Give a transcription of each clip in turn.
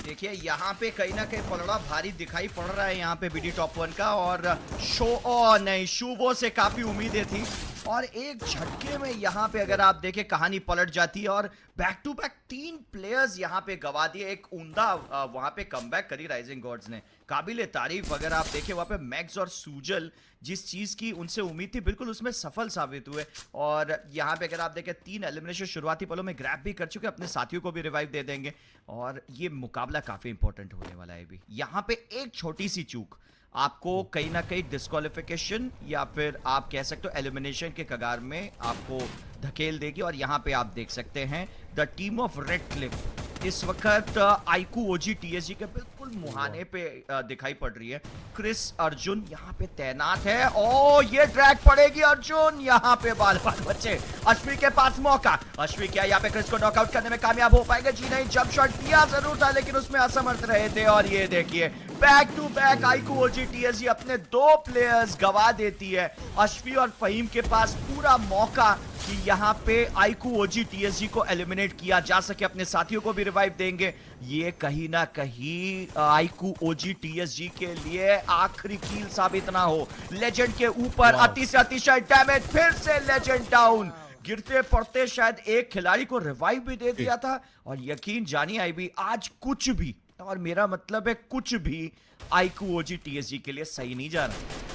देखिए यहाँ पे कहीं ना कहीं पलड़ा भारी दिखाई पड़ रहा है यहाँ पे बीडी टॉप 1 का। और नहीं, शुवो से काफी उम्मीदें थी और एक झटके में यहाँ पे अगर आप देखें कहानी पलट जाती है और बैक टू बैक 3 प्लेयर्स यहाँ पे गवा दिए। एक उम्दा वहां पे कमबैक करी राइजिंग गॉड्स ने, काबिले तारीफ। अगर आप देखें वहां पे मैक्स और सूजल जिस चीज की उनसे उम्मीद थी बिल्कुल उसमें सफल साबित हुए। और यहाँ पे अगर आप देखें 3 एलिमिनेशन शुरुआती पलों में ग्रैब भी कर चुके, अपने साथियों को भी रिवाइव दे देंगे और ये मुकाबला काफी इंपॉर्टेंट होने वाला है। भी यहाँ पे एक छोटी सी चूक आपको कहीं ना कहीं डिस्क्वालिफिकेशन या फिर आप कह सकते हो एलिमिनेशन के कगार में आपको धकेल देगी। और यहाँ पे आप देख सकते हैं the team of red Cliff इस वक्त आईकू ओजी टीएसजी के बिल्कुल मुहाने पे दिखाई पड़ रही है। क्रिस अर्जुन यहाँ पे तैनात है। ओ ये ड्रैग पड़ेगी अर्जुन, यहाँ पे बाल बाल बच्चे। अश्वी के पास मौका, अश्वी क्या यहाँ पे क्रिस को नॉकआउट करने में कामयाब हो पाएगा? जी नहीं, जंप शॉट किया जरूर था लेकिन उसमें असमर्थ रहे थे। और ये देखिए back to back iQOO OG TSG अपने 2 प्लेयर्स गवा देती है। अश्वी और फहीम के पास पूरा मौका कि यहाँ पे आईकू ओजी टीएसजी को एलिमिनेट किया जा सके, अपने साथियों को भी रिवाइव देंगे। ये कहीं ना कहीं आईकू ओजी टीएसजी के लिए आखिरी कील साबित ना हो। लेजेंड के ऊपर अति से अतिशय डैमेज, फिर से लेजेंड डाउन। गिरते पड़ते शायद एक खिलाड़ी को रिवाइव भी दे दिया था। और यकीन जानिए आईबी आज कुछ भी, और मेरा मतलब है कुछ भी, आईकू ओजी टीएसजी के लिए सही नहीं जा रहा।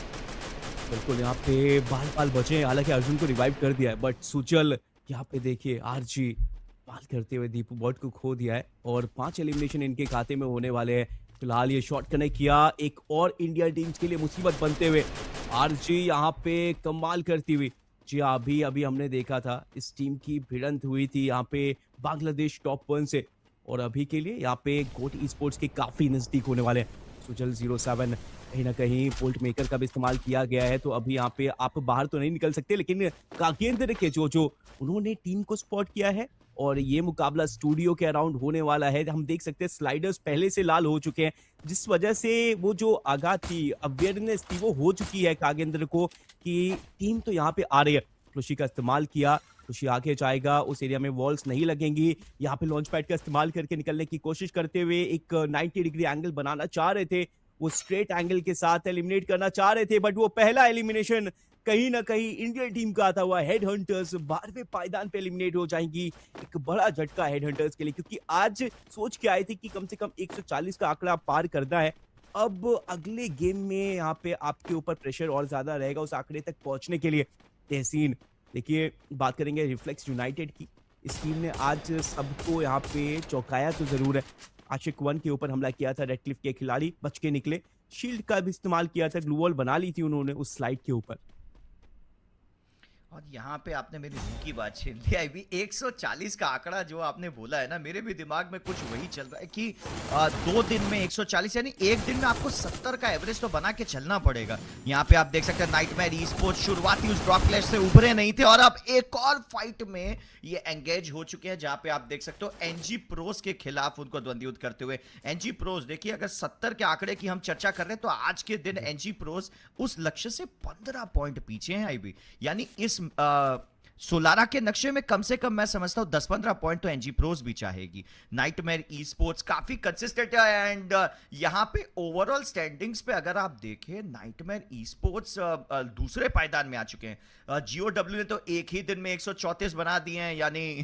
बिल्कुल यहाँ पे बाल बाल बचे, हालांकि अर्जुन को रिवाइव कर दिया है बट सुचल यहाँ पे देखिए आरजी बाल करते हुए दीपू बॉट को खो दिया है और 5 एलिमिनेशन इनके खाते में होने वाले हैं। फिलहाल ये शॉट कनेक्ट किया, एक और इंडिया टीम्स के लिए मुसीबत बनते हुए आरजी यहाँ पे कमाल करती हुई। जी अभी अभी हमने देखा था इस टीम की भिड़ंत हुई थी यहाँ पे बांग्लादेश टॉप 1 से, और अभी के लिए यहाँ पे गोट ई स्पोर्ट्स के काफी नजदीक होने वाले हैं। सुजल 07 कहीं ना कहीं पोल्ट मेकर का भी इस्तेमाल किया गया है, तो अभी यहाँ पे आप बाहर तो नहीं निकल सकते, लेकिन कागेंद्र के जो उन्होंने टीम को स्पॉट किया है और ये मुकाबला स्टूडियो के अराउंड होने वाला है। हम देख सकते हैं स्लाइडर्स पहले से लाल हो चुके हैं, जिस वजह से वो जो आगाह थी, अवेयरनेस थी, वो हो चुकी है कागेंद्र को कि टीम तो यहाँ पे आ रही है। फ्लुशी का इस्तेमाल किया, फ्लुशी आगे जाएगा, उस एरिया में वॉल्स नहीं लगेंगी। यहाँ पे लॉन्च पैड का इस्तेमाल करके निकलने की कोशिश करते हुए एक 90 डिग्री एंगल बनाना चाह रहे थे, वो स्ट्रेट एंगल के साथ एलिमिनेट करना चाह रहे थे, बट वो पहला एलिमिनेशन कहीं ना कहीं इंडियन टीम का आता हुआ। हेड हंटर्स 12वें पायदान पे एलिमिनेट हो जाएंगी। एक बड़ा झटका हेड हंटर्स के लिए, क्योंकि आज सोच के आए थे कि कम से कम 140 का आंकड़ा पार करना है। अब अगले गेम में यहाँ पे आपके ऊपर प्रेशर और ज्यादा रहेगा उस आंकड़े तक पहुंचने के लिए। तहसीन देखिए, बात करेंगे रिफ्लेक्स यूनाइटेड की, इस टीम ने आज सबको यहाँ पे चौंकाया तो जरूर है। आशिक 1 के ऊपर हमला किया था, रेड क्लिफ के खिलाड़ी बच के निकले, शील्ड का भी इस्तेमाल किया था, ग्लू वॉल बना ली थी उन्होंने उस स्लाइड के ऊपर। और यहाँ पे आपने मेरी रूह की बात छीन ली। अभी 140 का आंकड़ा जो आपने बोला है ना, मेरे भी दिमाग में कुछ वही चल रहा है कि 2 दिन में 140, यानी एक दिन में आपको 70 का एवरेज तो बना के चलना पड़ेगा। यहाँ पे आप देख सकते हैं नाइटमेयर ई स्पोर्ट्स शुरुआती उस ड्रॉप क्लैश से उभरे नहीं थे और अब एक और फाइट में ये एंगेज हो चुके हैं, जहाँ पे आप देख सकते हो एनजी प्रोस के खिलाफ उनको द्वंद्वयुद्ध करते हुए। एनजी प्रोस देखिए, अगर 70 के आंकड़े की हम चर्चा कर रहे हैं तो आज के दिन एनजी प्रोस उस लक्ष्य से 15 पॉइंट पीछे हैं आईबी। यानी इस सोलारा के नक्शे में कम से कम मैं समझता हूं 10-15 पॉइंट तो एनजी प्रोस भी चाहेगी। नाइटमेयर ई स्पोर्ट्स काफी कंसिस्टेंट है एंड यहां पे ओवरऑल स्टैंडिंग्स पे अगर आप देखें नाइटमेयर ई स्पोर्ट्स दूसरे पायदान में आ चुके हैं। जीओडब्ल्यू ने तो एक ही दिन में 134 बना दिए हैं, यानी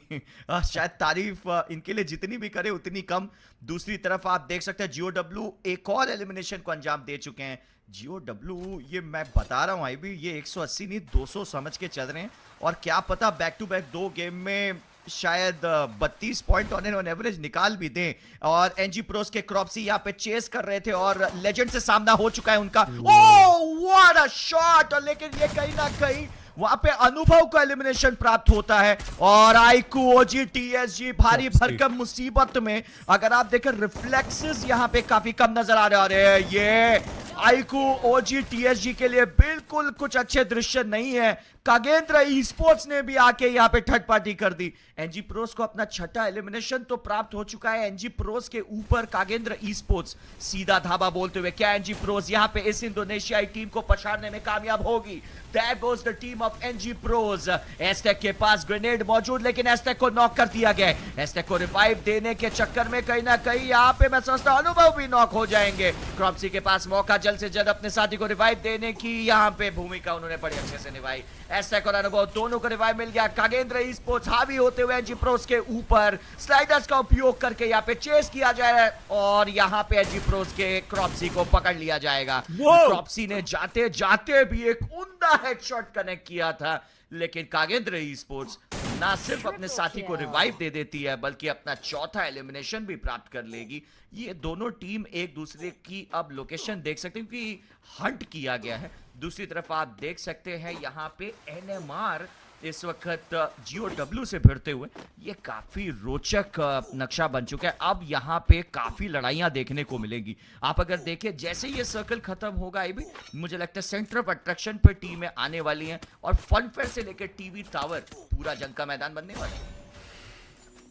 शायद तारीफ इनके लिए जितनी भी करे उतनी कम। दूसरी तरफ आप देख सकते हैं जीओडब्ल्यू एक और एलिमिनेशन को अंजाम दे चुके हैं। जीओडब्ल्यू, ये मैं बता रहा हूं आई भी, ये 180 नहीं 200 समझ के चल रहे हैं और क्या पता बैक टू बैक 2 गेम में शायद 32 पॉइंट ऑन एवरेज निकाल भी दें। और एनजी प्रोस के क्रॉप्सी यहाँ पे चेस कर रहे थे और लेजेंड से सामना हो चुका है उनका। Oh what a shot! लेकिन ये कहीं ना कहीं वहां पे अनुभव को एलिमिनेशन प्राप्त होता है और आईकू ओजी टीएसजी भारी भरकम मुसीबत में। अगर आप देखें रिफ्लेक्सेस यहाँ पे काफी कम नजर आ रहे हैं। ये आईकू ओजी टीएसजी के लिए बिल्कुल कुछ अच्छे दृश्य नहीं है। कागेंद्र ई स्पोर्ट्स ने भी आके यहाँ पे थर्ड पार्टी कर दी। एनजी प्रोस को अपना छठा एलिमिनेशन तो प्राप्त हो चुका है। एनजी प्रोस के ऊपर कागेंद्र ई स्पोर्ट्स सीधा धावा बोलते हुए, क्या एनजी प्रोस यहाँ पे इस इंडोनेशियाई टीम को पछाड़ने में कामयाब होगी? There goes the team of NG Pros. Asterisk के पास ग्रेनेड मौजूद, लेकिन एस्टेक को नॉक कर दिया गया। एस्टेक को रिवाइव देने के चक्कर में कहीं ना कहीं यहाँ पे मैं समझता हूं अनुभव भी नॉक हो जाएंगे। क्रॉप्सी के पास मौका जल्द से जल्द अपने साथी को रिवाइव देने की यहाँ पे भूमिका उन्होंने बड़ी अच्छे से निभाई। एस्टेक और अनुभव दोनों को रिवाइव मिल गया। कागेंद्र ई स्पोर्ट्स हावी होते हुए एनजी प्रोस के ऊपर स्लाइडर्स का उपयोग करके यहाँ पे चेस किया जाए और यहाँ पे एनजी प्रोस के क्रॉप्सी को पकड़ लिया जाएगा। क्रॉप्सी ने जाते जाते भी एक उम्दा हेडशॉट कनेक्ट किया था, लेकिन कागेंद्र ई स्पोर्ट्स ना सिर्फ अपने साथी को रिवाइव दे देती है बल्कि अपना चौथा एलिमिनेशन भी प्राप्त कर लेगी। ये दोनों टीम एक दूसरे की अब लोकेशन देख सकते हैं क्योंकि हंट किया गया है। दूसरी तरफ आप देख सकते हैं यहाँ पे एनएमआर इस वक्त GOW से भिड़ते हुए, ये काफी रोचक नक्शा बन चुका है। अब यहाँ पे काफी लड़ाइयां देखने को मिलेंगी। आप अगर देखें जैसे ये सर्कल खत्म होगा अभी मुझे लगता है सेंटर ऑफ अट्रैक्शन पे टीमें आने वाली हैं और फन फेयर से लेकर टीवी टावर पूरा जंग का मैदान बनने वाला है।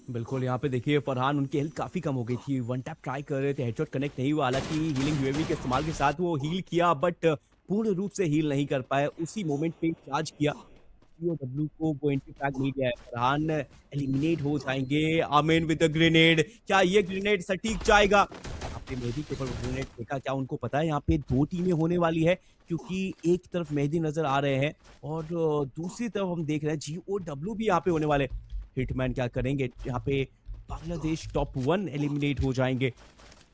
बिल्कुल, यहाँ पे देखिए फरहान, उनकी हेल्थ काफी कम हो गई थी, वन टैप ट्राई कर रहे थे, हेडशॉट कनेक्ट नहीं हुआ। हालांकि हीलिंग यूएवी के इस्तेमाल के साथ वो हील किया बट पूर्ण रूप से हील नहीं कर पाए। उसी मोमेंट पे चार्ज किया, GOW को वो एंट्री टैग मिल गया है। फरहान एलिमिनेट हो जाएंगे। आमिन विद द ग्रेनेड, क्या ये ग्रेनेड सटीक जाएगा? आपने मेहदी के ऊपर ग्रेनेड देखा, क्या उनको पता है यहाँ पे दो टीमें होने वाली है? क्योंकि एक तरफ मेहदी नजर आ रहे हैं और दूसरी तरफ हम देख रहे हैं GOW भी यहाँ पे होने वाले। हिटमैन क्या करेंगे यहाँ पे? बांग्लादेश टॉप 1 एलिमिनेट हो जाएंगे।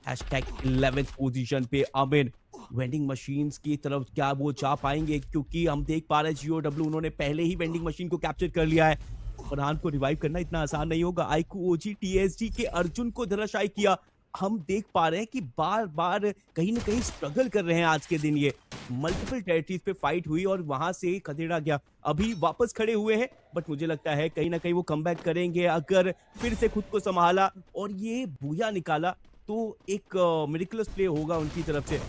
#11th पोजीशन पे आमिन। वेंडिंग मशीन्स की तरफ क्या वो जा पाएंगे? क्योंकि हम देख पा रहे हैं GOW उन्होंने पहले ही वेंडिंग मशीन को कैप्चर कर लिया है। फरहान को रिवाइव करना इतना आसान नहीं होगा। आईकू OG TSG के अर्जुन को धराशायी किया। हम देख पा रहे हैं कि बार बार कहीं ना कहीं स्ट्रगल कर रहे हैं आज के दिन। ये मल्टीपल टेरिटरीज पे फाइट हुई और वहां से खदेड़ा गया। अभी वापस खड़े हुए हैं बट मुझे लगता है कहीं ना कहीं वो कमबैक करेंगे अगर फिर से खुद को संभाला और ये बूया निकाला तो एक मिरेकलस प्ले होगा उनकी तरफ से।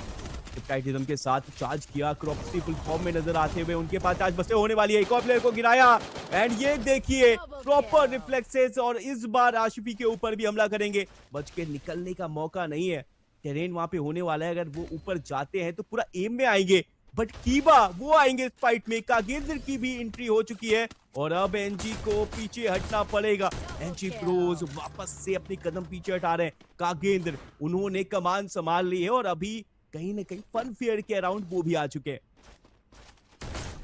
टाइटिज्म के साथ चार्ज किया, क्रॉप्सी फुल फॉर्म में नजर आते हुए उनके पास आज बस्ते होने वाली है। एक और प्लेयर को गिराया एंड ये देखिए प्रॉपर रिफ्लेक्सेस और इस बार आशिफी के ऊपर भी हमला करेंगे। बच के निकलने का मौका नहीं है, टेरेन वहां पे होने वाला है। अगर वो ऊपर जाते हैं तो पूरा एम में आएंगे बट कीबा वो आएंगे इस फाइट में। कागेंद्र की भी एंट्री हो चुकी है और अब एनजी को पीछे हटना पड़ेगा। एनजी प्रोस वापस से अपने कदम पीछे हटा रहे हैं। कागेंद्र उन्होंने कमान संभाल ली है और अभी कहीं ना कहीं फन फेयर के अराउंड वो भी आ चुके हैं।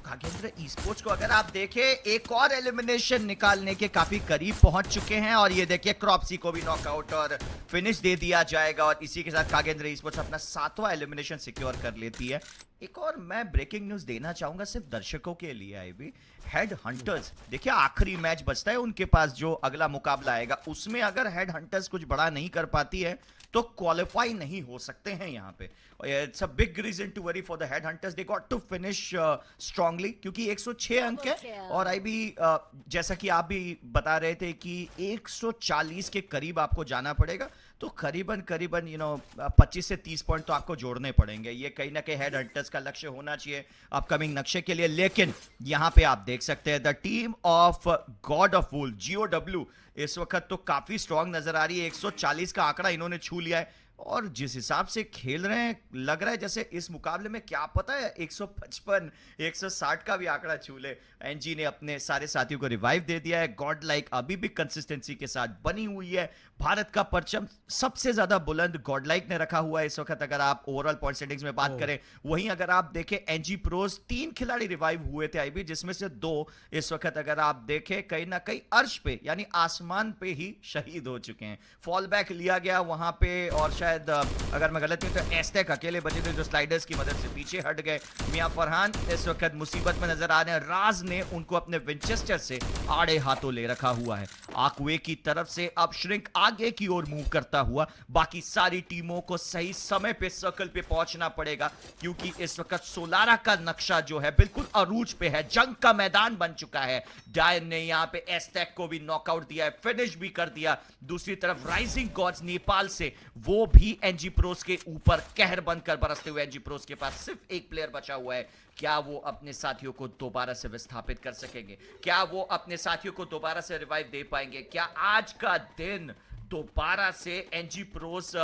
कागेंद्र ई स्पोर्ट्स को अगर आप देखें एक और एलिमिनेशन निकालने के काफी करीब पहुंच चुके हैं और ये देखिए क्रॉप्सी को भी नॉकआउट और फिनिश दे दिया जाएगा और इसी के साथ कागेंद्र ई स्पोर्ट्स अपना 7वां एलिमिनेशन सिक्योर कर लेती है। एक और मैं ब्रेकिंग न्यूज देना चाहूंगा सिर्फ दर्शकों के लिए आई भी। हेड हंटर्स देखिए आखिरी मैच बचता है उनके पास, जो अगला मुकाबला आएगा उसमें अगर हेड हंटर्स कुछ बड़ा नहीं कर पाती है तो क्वालिफाई नहीं हो सकते हैं यहाँ पे। It's a big reason to worry for the Head Hunters. They got to finish strongly क्योंकि 106 अंक है और आई भी जैसा कि आप भी बता रहे थे कि 140 के करीब आपको जाना पड़ेगा तो करीबन 25 से 30 पॉइंट तो आपको जोड़ने पड़ेंगे। ये कहीं ना कहीं हेड हंटर्स का लक्ष्य होना चाहिए अपकमिंग नक्शे के लिए। लेकिन यहाँ पे आप देख सकते हैं the team of God of wool GOW इस वक्त तो काफी स्ट्रांग नजर आ रही है। 140 का आंकड़ा इन्होंने छू लिया है और जिस हिसाब से खेल रहे हैं लग रहा है जैसे इस मुकाबले में क्या पता है 155 160 का भी आंकड़ा छू ले। एनजी ने अपने सारे साथियों को रिवाइव दे दिया है। गॉड लाइक अभी भी कंसिस्टेंसी के साथ बनी हुई है। भारत का परचम सबसे ज्यादा बुलंद गॉड लाइक ने रखा हुआ है इस वक्त अगर आप ओवरऑल पॉइंट सेटिंग्स में बात करें। वहीं अगर आप देखें एनजी प्रोस 3 खिलाड़ी रिवाइव हुए थे आईबी, जिसमें से 2 इस वक्त अगर आप देखें कहीं ना कहीं अर्श पे यानी आसमान पे ही शहीद हो चुके हैं। फॉल बैक लिया गया वहां पे और शायद अगर मैं गलत नहीं तो एस्टेक अकेले बचे थे जो स्लाइडर्स की मदद से पीछे हट गए। मियां फरहान इस वक्त मुसीबत में नजर आ रहे हैं। राज ने उनको अपने विंचेस्टर से आड़े हाथों ले रखा हुआ है। आकवे की तरफ से अब श्रिंक आगे की ओर मूव करता हुआ बाकी सारी टीमों को सही समय पे सर्कल पे पहुंचना पड़ेगा क्योंकि इस वक्त सोलारा का नक्शा जो है बिल्कुल अरूज पे है, जंग का मैदान बन चुका है। डायन ने यहां पे एस्टेक को भी नॉकआउट दिया है, फिनिश भी कर दिया। दूसरी तरफ राइजिंग गॉड्स नेपाल से वो भी एनजी प्रोस के ऊपर कहर बनकर बरसते हुए एनजी प्रोस के पास सिर्फ एक प्लेयर बचा हुआ है। क्या वो अपने साथियों को दोबारा से विस्थापित कर सकेंगे? क्या वो अपने साथियों को दोबारा से रिवाइव दे पाएंगे? क्या आज का दिन दोबारा से एनजी प्रोस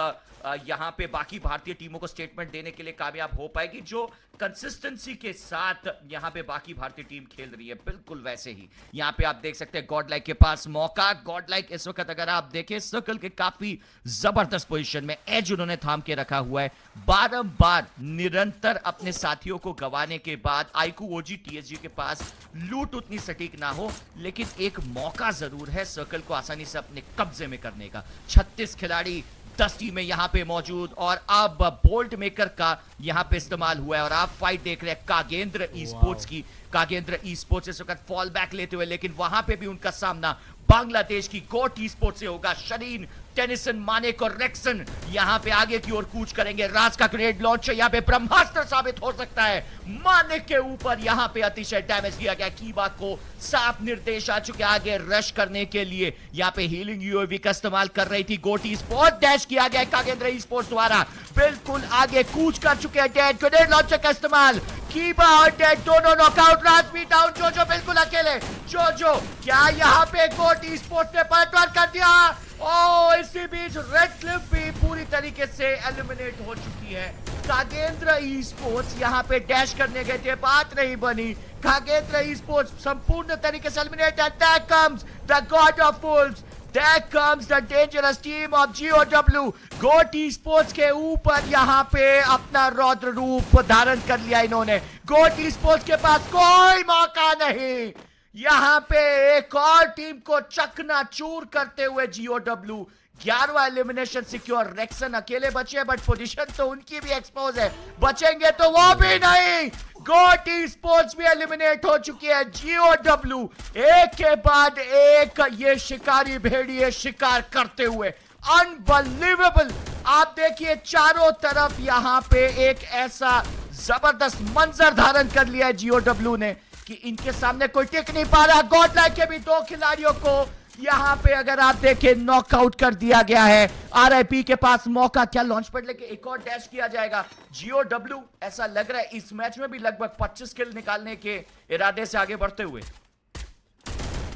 यहां पे बाकी भारतीय टीमों को स्टेटमेंट देने के लिए कामयाब हो पाएगी, जो कंसिस्टेंसी के साथ यहां पे बाकी भारतीय टीम खेल रही है? बिल्कुल वैसे ही यहां पे आप देख सकते हैं गॉडलाइक के पास मौका। गॉडलाइक इस वक्त अगर आप देखें सर्कल के काफी जबरदस्त पोजीशन में, एज उन्होंने थाम के रखा हुआ है। बारंबार निरंतर अपने साथियों को गंवाने के बाद आईकू ओजी टीएसजी के पास लूट उतनी सटीक ना हो, लेकिन एक मौका जरूर है सर्कल को आसानी से अपने कब्जे में करने का। 36 खिलाड़ी 10 टीमें यहां पे मौजूद और अब बोल्ट मेकर का यहां पे इस्तेमाल हुआ है और आप फाइट देख रहे हैं कागेंद्र ई स्पोर्ट्स की। कागेंद्र ई स्पोर्ट्स इस वक्त फॉल बैक लेते हुए, लेकिन वहां पे भी उनका सामना बांग्लादेश की गोट ई स्पोर्ट्स से होगा। शरीन, टेनिसन, मानेक और रेक्सन यहां पे आगे की ओर कूच करेंगे। राज का ग्रेड लॉन्च यहां पे ब्रह्मास्त्र साबित हो सकता है। मानेक के ऊपर यहां पे अतिशय डैमेज दिया गया। कीबा को साफ निर्देश आ चुके आगे रश करने के लिए। यहां पे हीलिंग यूएवी का इस्तेमाल कर रही थी गोट ई स्पोर्ट्स। डैश किया गया कागेंद्र ई स्पोर्ट्स द्वारा, बिल्कुल आगे कूच कर चुके हैं। डेड ग्रेनेड लॉन्चर का इस्तेमाल, कीबा और डेड दोनों नॉकआउट। राजवी डाउन, जोजो बिल्कुल अकेले। जोजो क्या यहां पे गोट ई स्पोर्ट्स ने पलटवार कर दिया? ओ इसी बीच रेड क्लिफ भी पूरी तरीके से एलिमिनेट हो चुकी है। कागेंद्र ई स्पोर्ट्स यहां पे डैश करने गए थे, बात नहीं बनी। कागेंद्र ई स्पोर्ट्स संपूर्ण तरीके से eliminate. Attack comes the god of wolves, There comes the dangerous team of GOW. Goat esports के ऊपर यहाँ पे अपना रौद्र रूप धारण कर लिया इन्होंने। गोट ई स्पोर्ट्स के पास कोई मौका नहीं। यहाँ पे एक और टीम को चकनाचूर करते हुए GOW 11वां एलिमिनेशन सिक्योर। रेक्सन अकेले बचे, बट पोजीशन तो उनकी भी एक्सपोज है। बचेंगे तो वो भी नहीं। गोट ई स्पोर्ट्स भी एलिमिनेट हो चुकी है। GOW एक के बाद एक ये शिकारी भेड़िए शिकार करते हुए, अनबिलीवेबल। आप देखिए चारों तरफ यहां पे एक ऐसा जबरदस्त मंजर धारण कर लिया है GOW ने कि इनके सामने कोई टिक नहीं पा रहा। गॉडलाइक के भी 2 खिलाड़ियों को यहां पे अगर आप देखें नॉकआउट कर दिया गया है। आरआईपी के पास मौका, क्या लॉन्च पैड लेके एक और डैश किया जाएगा? GOW ऐसा लग रहा है इस मैच में भी लगभग 25 किल निकालने के इरादे से आगे बढ़ते हुए।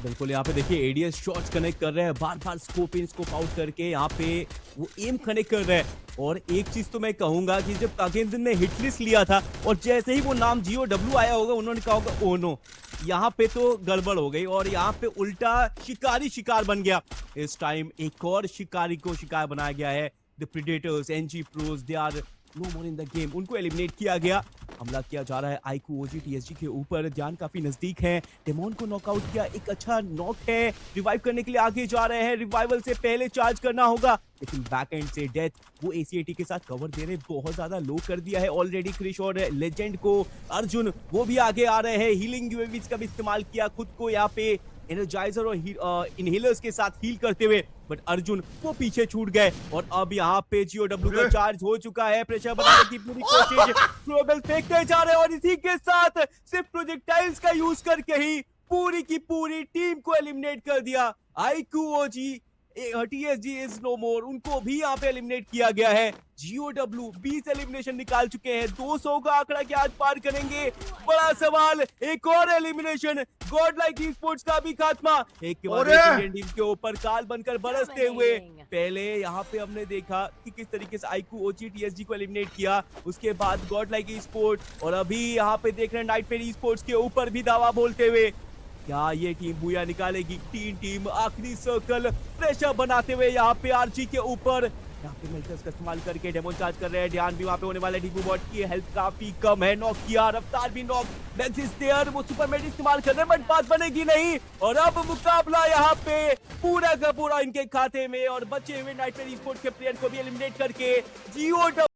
बिल्कुल यहाँ पे देखिए एडीएस शॉट्स कनेक्ट कर रहे हैं, बार बार स्कोप इन स्कोप आउट करके यहाँ पे वो एम कनेक्ट कर रहे हैं। और एक चीज तो मैं कहूंगा कि जब कागेंद्र ने हिट लिस्ट लिया था और जैसे ही वो नाम GOW आया होगा, उन्होंने कहा होगा ओ नो, यहाँ पे तो गड़बड़ हो गई और यहाँ पे उल्टा शिकारी शिकार बन गया। इस टाइम एक और शिकारी को शिकार बनाया गया है। The predators, NG pros, they are no more in the game. उनको एलिमिनेट किया गया। हमला किया जा रहा है आईकू ओजी टीएसजी के ऊपर। ध्यान काफी नजदीक है। डेमोन को नॉकआउट किया, एक अच्छा नॉक है। रिवाइव करने के लिए आगे जा रहे हैं। रिवाइवल से पहले चार्ज करना होगा, लेकिन बैक एंड से डेथ। वो एसीएटी के साथ कवर दे रहे, बहुत ज्यादा लो कर दिया है ऑलरेडी क्रिश और लेजेंड को। अर्जुन वो भी आगे आ रहे हैं। हीलिंग यूएवीज का भी इस्तेमाल किया, खुद को यहाँ पे एनर्जाइजर और इनहेलर्स के साथ हील करते हुए, बट अर्जुन वो पीछे छूट गए। और अब यहाँ पे GOW का चार्ज हो चुका है। प्रेशर बनाने की पूरी कोशिश, ग्लोबल फेंकते जा रहे हैं और इसी के साथ सिर्फ प्रोजेक्टाइल्स का यूज करके ही पूरी की पूरी टीम को एलिमिनेट कर दिया। आईकू ओजी टीएसजी इज नो मोर, उनको भी यहाँ पे एलिमिनेट किया गया है। GOW 20 एलिमिनेशन निकाल चुके हैं। 200 का आंकड़ा क्या आज पार करेंगे? बड़ा सवाल। एक और एलिमिनेशन, गॉडलाइक ई स्पोर्ट्स का भी खात्मा। एक के बाद एक इंडियन टीम के ऊपर काल बनकर बरसते हुए। पहले यहाँ पे हमने देखा कि किस तरीके से आईकू ओजी टीएसजी को एलिमिनेट किया, उसके बाद गॉडलाइक ई स्पोर्ट्स, और अभी यहाँ पे देख रहे हैं नाइट फेयर ई स्पोर्ट्स के ऊपर भी दावा बोलते हुए। क्या ये टीम बुया निकालेगी? 3 टीम आखिरी सर्कल, प्रेशर बनाते हुए यहाँ पे आरजी के ऊपर। यहाँ पे मेल्टर्स का इस्तेमाल करके डेमो चार्ज कर रहे हैं। ध्यान भी वहाँ पे होने वाले। डीबू बॉट की हेल्थ काफी कम है, नॉक किया। रफ्तार भी नॉक, मैक्सिस देयर, वो सुपर मेड इस्तेमाल कर रहे हैं, बट बात बनेगी नहीं। और अब मुकाबला यहाँ पे पूरा का पूरा इनके खाते में, और बचे हुए नाइट फेयर ई स्पोर्ट्स के प्लेयर को भी एलिमिनेट करके GOW